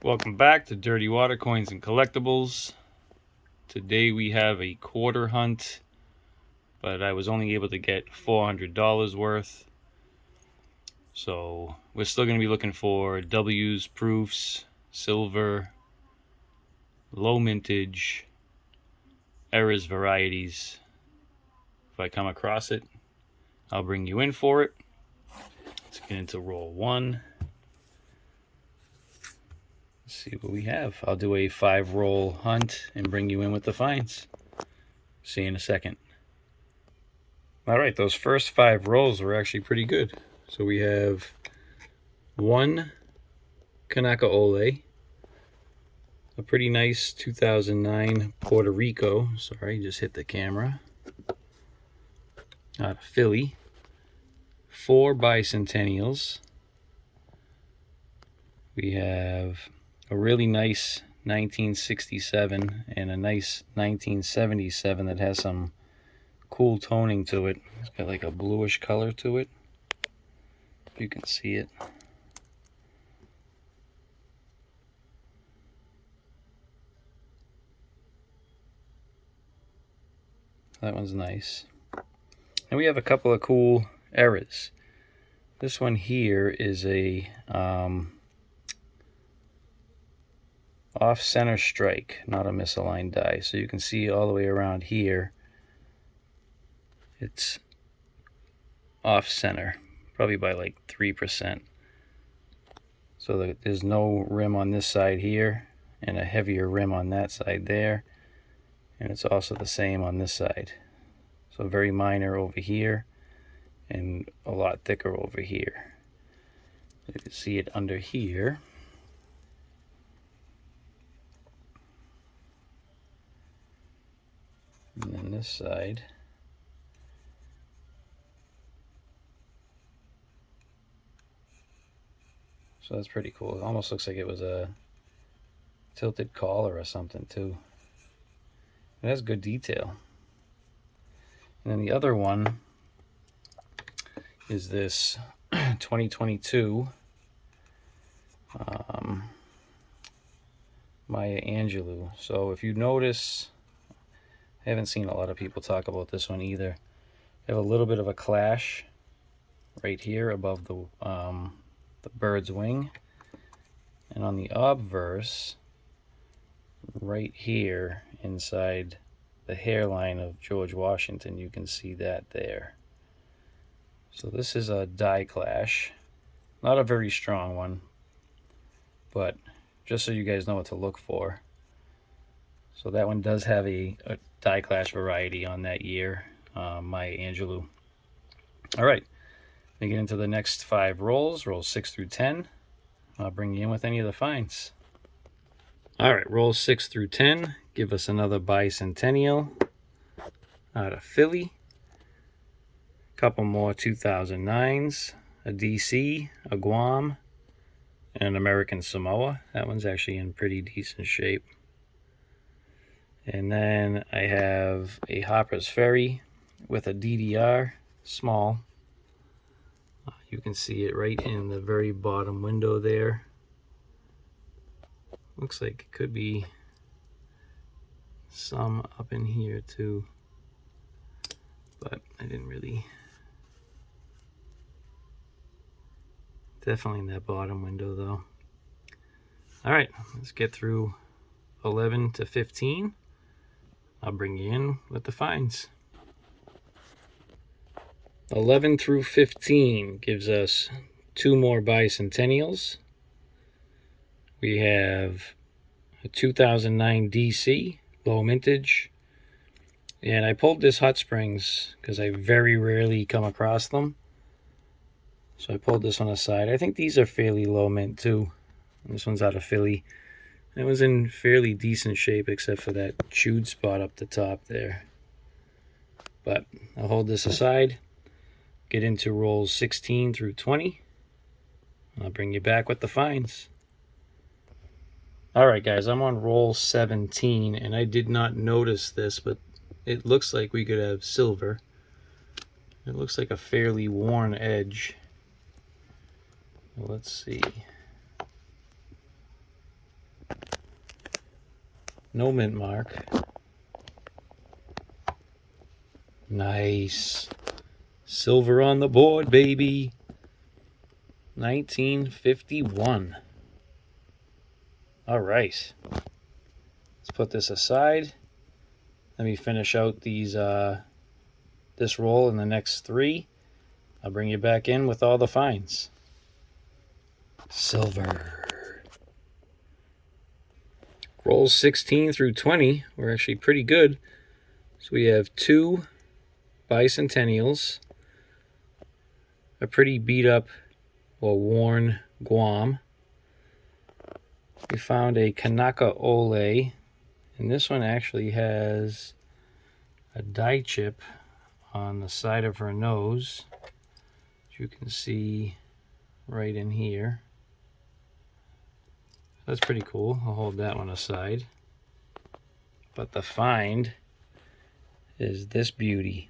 Welcome back to Dirty Water Coins and Collectibles. Today we have a quarter hunt, but I was only able to get $400 worth. So we're still going to be looking for W's, proofs, silver, low mintage, errors, varieties. If I come across it, I'll bring you in for it. Let's get into roll one. Let's see what we have. I'll do a 5-roll hunt and bring you in with the finds. See you in a second. Alright, those first 5 rolls were actually pretty good. So we have 1 Kanaka Ole, a pretty nice 2009 Puerto Rico. Sorry, just hit the camera. Out of Philly. 4 Bicentennials. We have a really nice 1967 and a nice 1977 that has some cool toning to it. It's got like a bluish color to it. If you can see it. That one's nice. And we have a couple of cool errors. This one here is a off-center strike, not a misaligned die. So you can see all the way around here, it's off-center, probably by like 3%. So there's no rim on this side here, and a heavier rim on that side there. And it's also the same on this side. So very minor over here, and a lot thicker over here. You can see it under here. And then this side. So that's pretty cool. It almost looks like it was a tilted collar or something too. It has good detail. And then the other one is this 2022 Maya Angelou. So if you notice, I haven't seen a lot of people talk about this one either. They have a little bit of a clash right here above the bird's wing, and on the obverse right here inside the hairline of George Washington, you can see that there. So this is a die clash, not a very strong one, but just so you guys know what to look for. So that one does have a die clash variety on that year, Maya Angelou. All right, we get into the next 5 rolls, rolls 6 through 10. I'll bring you in with any of the finds. All right, rolls 6 through 10 give us another Bicentennial out of Philly. A couple more 2009s, a DC, a Guam, and an American Samoa. That one's actually in pretty decent shape. And then I have a Harper's Ferry with a DDR, small. You can see it right in the very bottom window there. Looks like it could be some up in here too, but I didn't really. Definitely in that bottom window though. All right, let's get through 11 to 15. I'll bring you in with the finds. 11 through 15 gives us 2 more Bicentennials. We have a 2009 DC, low mintage. And I pulled this Hot Springs because I very rarely come across them. So I pulled this on the side. I think these are fairly low mint too. This one's out of Philly. It was in fairly decent shape except for that chewed spot up the top there. But I'll hold this aside, get into rolls 16 through 20. I'll bring you back with the finds. Alright guys, I'm on roll 17 and I did not notice this, but it looks like we could have silver. It looks like a fairly worn edge. Let's see. No mint mark. Nice. Silver on the board, baby. 1951. All right. Let's put this aside. Let me finish out these this roll in the next 3. I'll bring you back in with all the finds. Silver. Rolls 16 through 20 were actually pretty good. So we have 2 bicentennials, a pretty beat up or worn Guam. We found a Kanaka Ole, and this one actually has a die chip on the side of her nose, which you can see right in here. That's pretty cool. I'll hold that one aside. But the find is this beauty.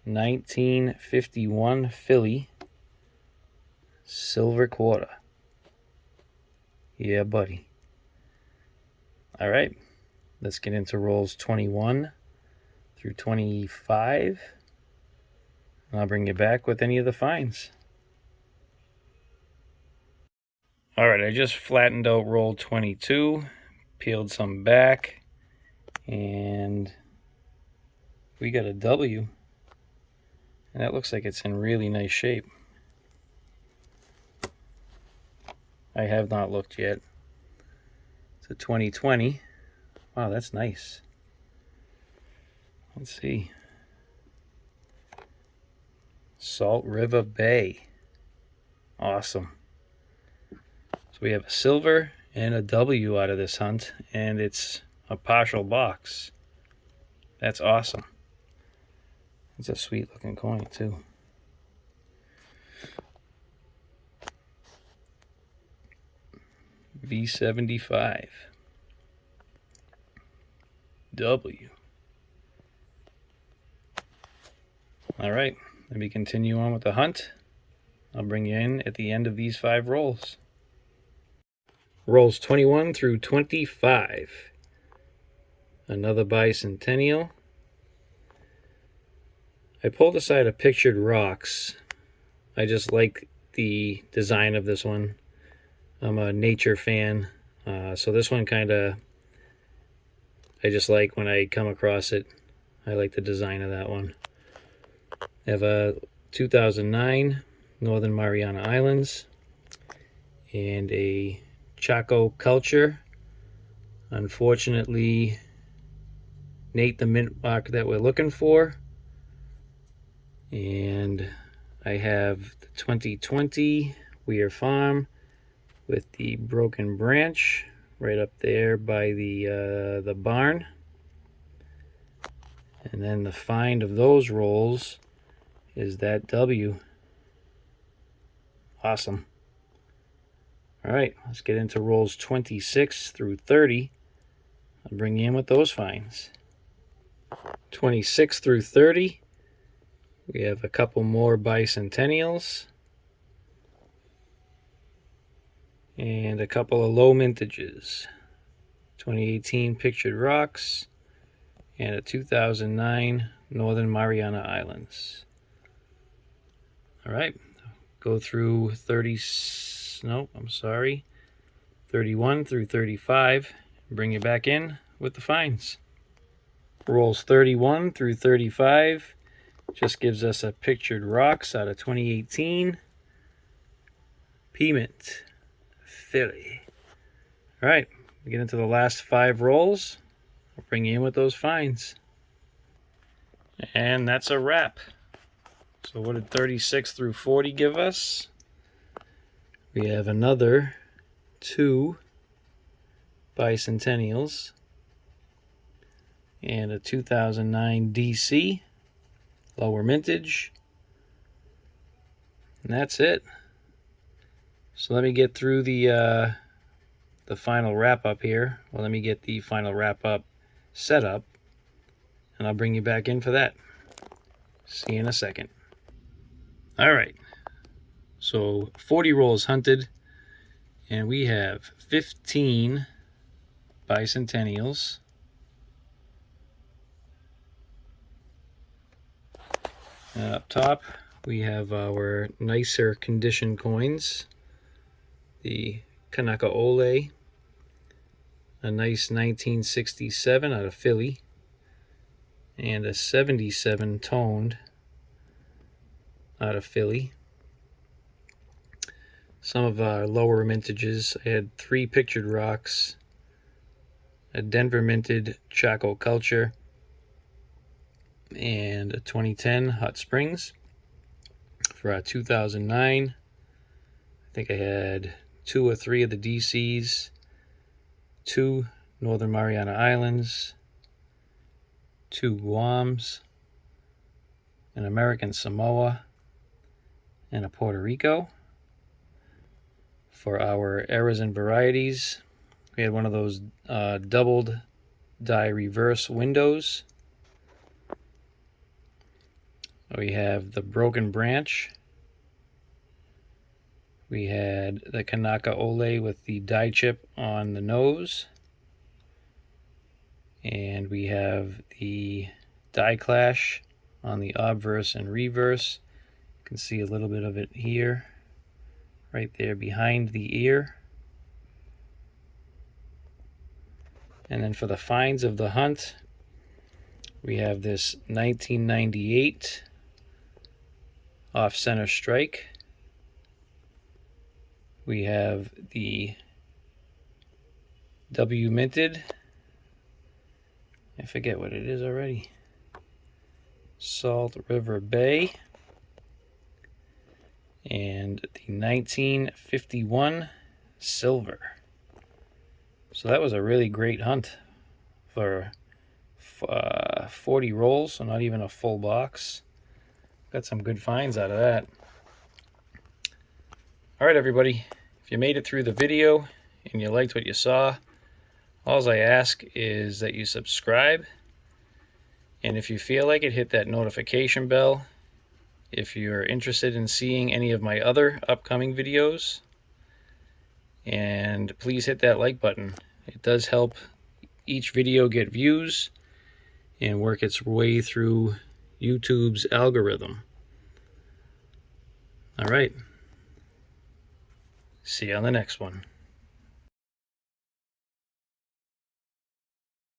1951 Philly silver quarter. Yeah, buddy. All right, let's get into rolls 21 through 25. And I'll bring you back with any of the finds. All right, I just flattened out roll 22, peeled some back, and we got a W. And that looks like it's in really nice shape. I have not looked yet. It's a 2020. Wow, that's nice. Let's see. Salt River Bay. Awesome. So we have a silver and a W out of this hunt, and it's a partial box. That's awesome. It's a sweet looking coin too. V75 W. All right, let me continue on with the hunt. I'll bring you in at the end of these 5 rolls. Rolls 21 through 25. Another bicentennial. I pulled aside a pictured rocks. I just like the design of this one. I'm a nature fan, so this one kind of, I just like when I come across it. I like the design of that one. I have a 2009 Northern Mariana Islands and a Chaco Culture. Unfortunately, Nate the mint mark that we're looking for. And I have the 2020 Weir Farm with the broken branch right up there by the barn. And then the find of those rolls is that W. Awesome. All right, let's get into rolls 26 through 30. I'll bring you in with those finds. 26 through 30. We have a couple more bicentennials and a couple of low mintages. 2018 Pictured Rocks and a 2009 Northern Mariana Islands. All right, go through 31 through 35. Bring you back in with the finds. Rolls 31 through 35 just gives us a Pictured Rocks out of 2018 Piment Philly. All right, we get into the last 5 rolls. I'll bring you in with those finds. And that's a wrap. So what did 36 through 40 give us? We have another 2 bicentennials and a 2009 DC lower mintage, and that's it. So let me get through the final wrap up here. Well, let me get the final wrap up set up, and I'll bring you back in for that. See you in a second. All right, so 40 rolls hunted, and we have 15 bicentennials. And up top, we have our nicer condition coins. The Kanaka Ole, a nice 1967 out of Philly, and a 77 toned out of Philly. Some of our lower mintages, I had 3 pictured rocks, a Denver minted Chaco Culture, and a 2010 Hot Springs. For our 2009, I think I had 2 or 3 of the DCs, 2 Northern Mariana Islands, 2 Guams, an American Samoa, and a Puerto Rico. For our errors and varieties, we had one of those doubled die reverse windows. We have the broken branch. We had the Kanaka Ole with the die chip on the nose. And we have the die clash on the obverse and reverse. You can see a little bit of it here, right there behind the ear. And then for the finds of the hunt, we have this 1998 off-center strike. We have the W minted, I forget what it is already, Salt River Bay, and the 1951 silver. So that was a really great hunt for 40 rolls, so not even a full box. Got some good finds out of that. All right, everybody, if you made it through the video and you liked what you saw, all I ask is that you subscribe, and if you feel like it, hit that notification bell. If you're interested in seeing any of my other upcoming videos, and please hit that like button. It does help each video get views and work its way through YouTube's algorithm. All right. See you on the next one.